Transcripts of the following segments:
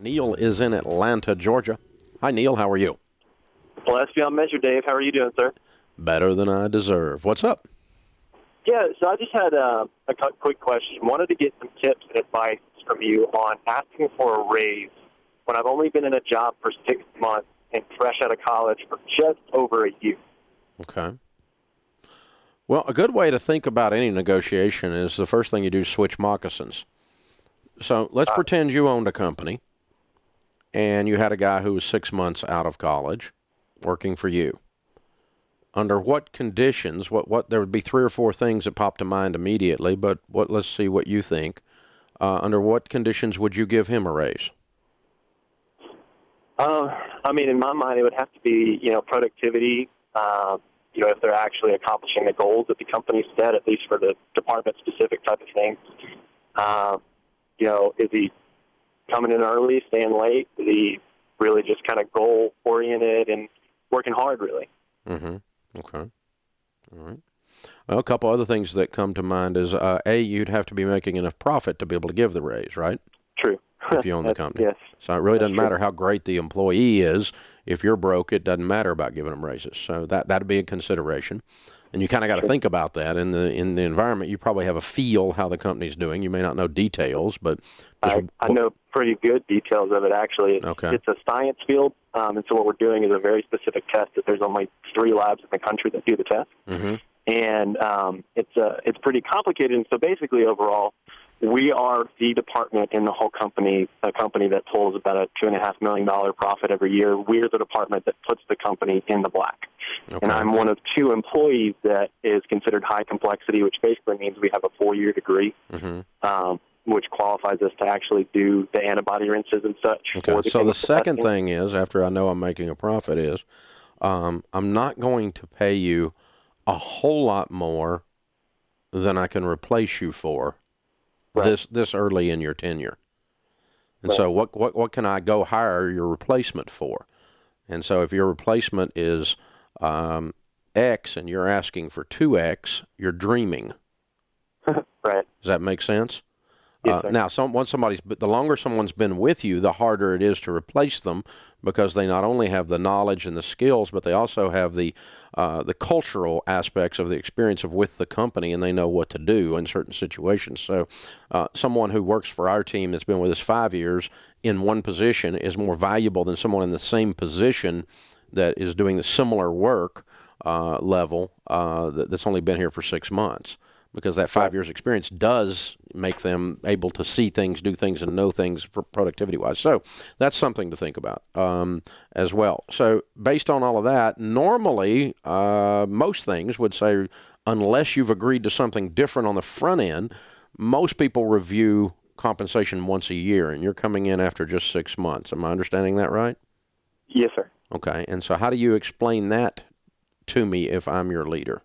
Neil is in Atlanta, Georgia. Hi, Neil. How are you? Blessed beyond measure, Dave. How are you doing, sir? Better than I deserve. What's up? Yeah, so I just had a quick question. Wanted to get some tips and advice from you on asking for a raise when I've only been in a job for 6 months and fresh out of college for just over a year. Okay. Well, a good way to think about any negotiation is the first thing you do is switch moccasins. So let's pretend you owned a company and you had a guy who was 6 months out of college working for you. Under what conditions, what there would be 3 or 4 things that pop to mind immediately, but let's see what you think. Under what conditions would you give him a raise? I mean, in my mind, it would have to be, productivity, if they're actually accomplishing the goals that the company set, at least for the department-specific type of things. Is he coming in early, staying late? Is he really just kind of goal-oriented and working hard, really? Mm-hmm. Okay. All right. Well, a couple other things that come to mind is, you'd have to be making enough profit to be able to give the raise, right? True. If you own the company. Yes. So it really doesn't matter how great the employee is. If you're broke, it doesn't matter about giving them raises. So that'd be a consideration. And you kind of got to think about that in the environment. You probably have a feel how the company's doing. You may not know details, but I know pretty good details of it, actually. Okay. It's a science field, and so what we're doing is a very specific test that there's only 3 labs in the country that do the test. Mm-hmm. And it's pretty complicated. And so basically, overall, we are the department in the whole company, a company that pulls about a $2.5 million profit every year. We're the department that puts the company in the black. Okay. And I'm one of 2 employees that is considered high complexity, which basically means we have a 4-year degree, mm-hmm. Which qualifies us to actually do the antibody rinses and such. Okay. So the second thing is, after I know I'm making a profit, is I'm not going to pay you a whole lot more than I can replace you for. Right. This early in your tenure. And right. So what can I go hire your replacement for? And so if your replacement is X and you're asking for 2X, you're dreaming. Right. Does that make sense? Yes, now, the longer someone's been with you, the harder it is to replace them, because they not only have the knowledge and the skills, but they also have the cultural aspects of the experience of with the company, and they know what to do in certain situations. So someone who works for our team that's been with us 5 years in one position is more valuable than someone in the same position that is doing the similar work level that's only been here for 6 months. Because that 5 years experience does make them able to see things, do things, and know things for productivity-wise. So that's something to think about as well. So based on all of that, normally most things would say, unless you've agreed to something different on the front end, most people review compensation once a year, and you're coming in after just 6 months. Am I understanding that right? Yes, sir. Okay. And so how do you explain that to me if I'm your leader?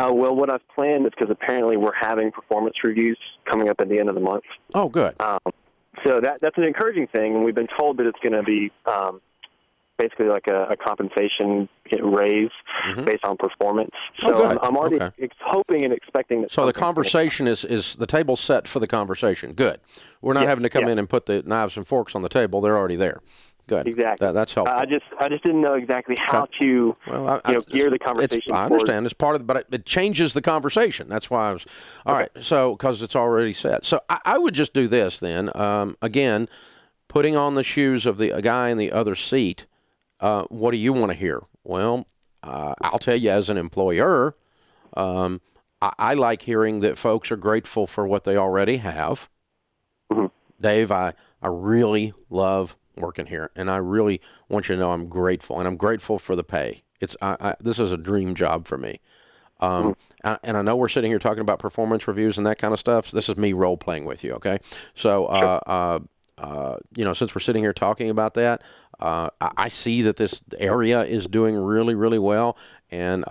Well, what I've planned is, because apparently we're having performance reviews coming up at the end of the month. Oh, good. So that's an encouraging thing, and we've been told that it's going to be basically like a compensation raise based on performance. So I'm already hoping and expecting that. So the conversation is the table's set for the conversation. Good. We're not having to come in and put the knives and forks on the table. They're already there. Good. Exactly. That's helpful. I just didn't know exactly how to gear the conversation. I understand. It's part of but it changes the conversation. That's why I was all right. So because it's already set. So I would just do this then. Again, putting on the shoes of the guy in the other seat. What do you want to hear? Well, I'll tell you, as an employer, I like hearing that folks are grateful for what they already have. Mm-hmm. Dave, I really love working here, and I really want you to know I'm grateful, and I'm grateful for the pay. This is a dream job for me. And I know we're sitting here talking about performance reviews and that kind of stuff. So this is me role playing with you, okay? So, since we're sitting here talking about that, I see that this area is doing really, really well, and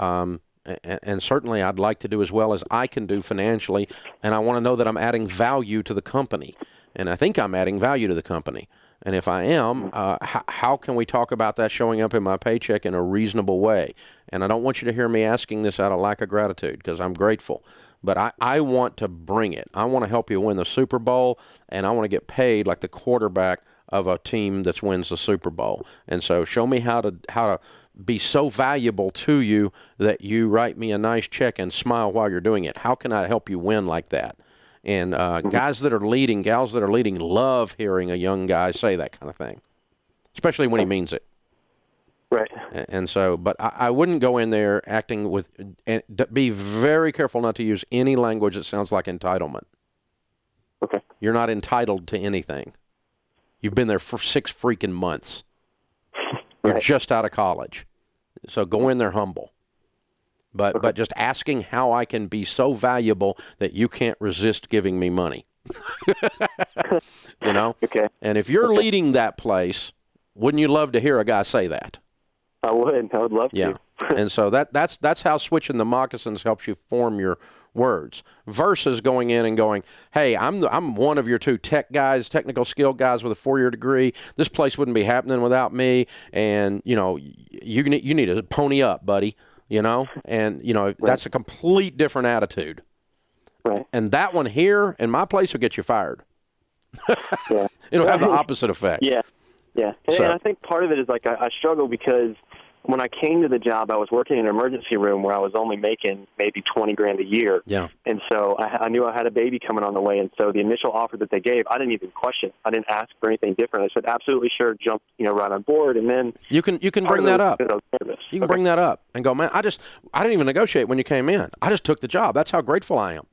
certainly I'd like to do as well as I can do financially, and I want to know that I'm adding value to the company, and I think I'm adding value to the company. And if I am, how can we talk about that showing up in my paycheck in a reasonable way? And I don't want you to hear me asking this out of lack of gratitude, because I'm grateful. but I want to bring it. I want to help you win the Super Bowl, and I want to get paid like the quarterback of a team that wins the Super Bowl. And so show me how to be so valuable to you that you write me a nice check and smile while you're doing it. How can I help you win like that? And guys that are leading, gals that are leading, love hearing a young guy say that kind of thing, especially when he means it. Right. And so, but I wouldn't go in there acting with, and be very careful not to use any language that sounds like entitlement. Okay. You're not entitled to anything. You've been there for 6 freaking months. You're Right. just out of college. So go in there humble. But just asking how I can be so valuable that you can't resist giving me money. You know? Okay. And if you're leading that place, wouldn't you love to hear a guy say that? I would. I would love Yeah. to. And so that's how switching the moccasins helps you form your words versus going in and going, hey, I'm one of your 2 tech guys, technical skill guys with a 4-year degree. This place wouldn't be happening without me. And, you know, you need to pony up, buddy, you know, and, you know, that's a complete different attitude. Right. And that one here in my place will get you fired. Yeah. It'll have the opposite effect. Yeah. Yeah. And, So- and I think part of it is like I struggle because when I came to the job, I was working in an emergency room where I was only making maybe $20,000 a year. Yeah. And so I knew I had a baby coming on the way. And so the initial offer that they gave, I didn't even question. I didn't ask for anything different. I said, absolutely sure, jump, right on board. And then You can bring that up. I was nervous. You can bring that up and go, man, I didn't even negotiate when you came in. I just took the job. That's how grateful I am.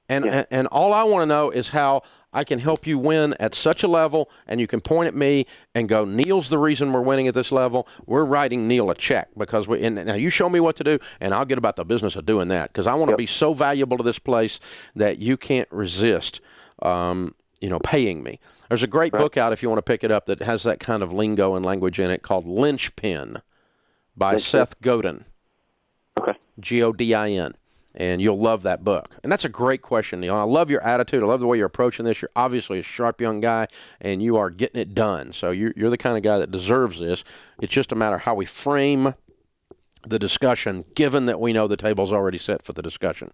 And all I want to know is how I can help you win at such a level, and you can point at me and go, Neil's the reason we're winning at this level. We're writing Neil a check because now you show me what to do, and I'll get about the business of doing that because I want to be so valuable to this place that you can't resist, paying me. There's a great book out if you want to pick it up that has that kind of lingo and language in it called Lynchpin by Seth Godin. Okay. Godin. And you'll love that book. And that's a great question, Neil. I love your attitude. I love the way you're approaching this. You're obviously a sharp young guy, and you are getting it done. So you're the kind of guy that deserves this. It's just a matter of how we frame the discussion, given that we know the table's already set for the discussion.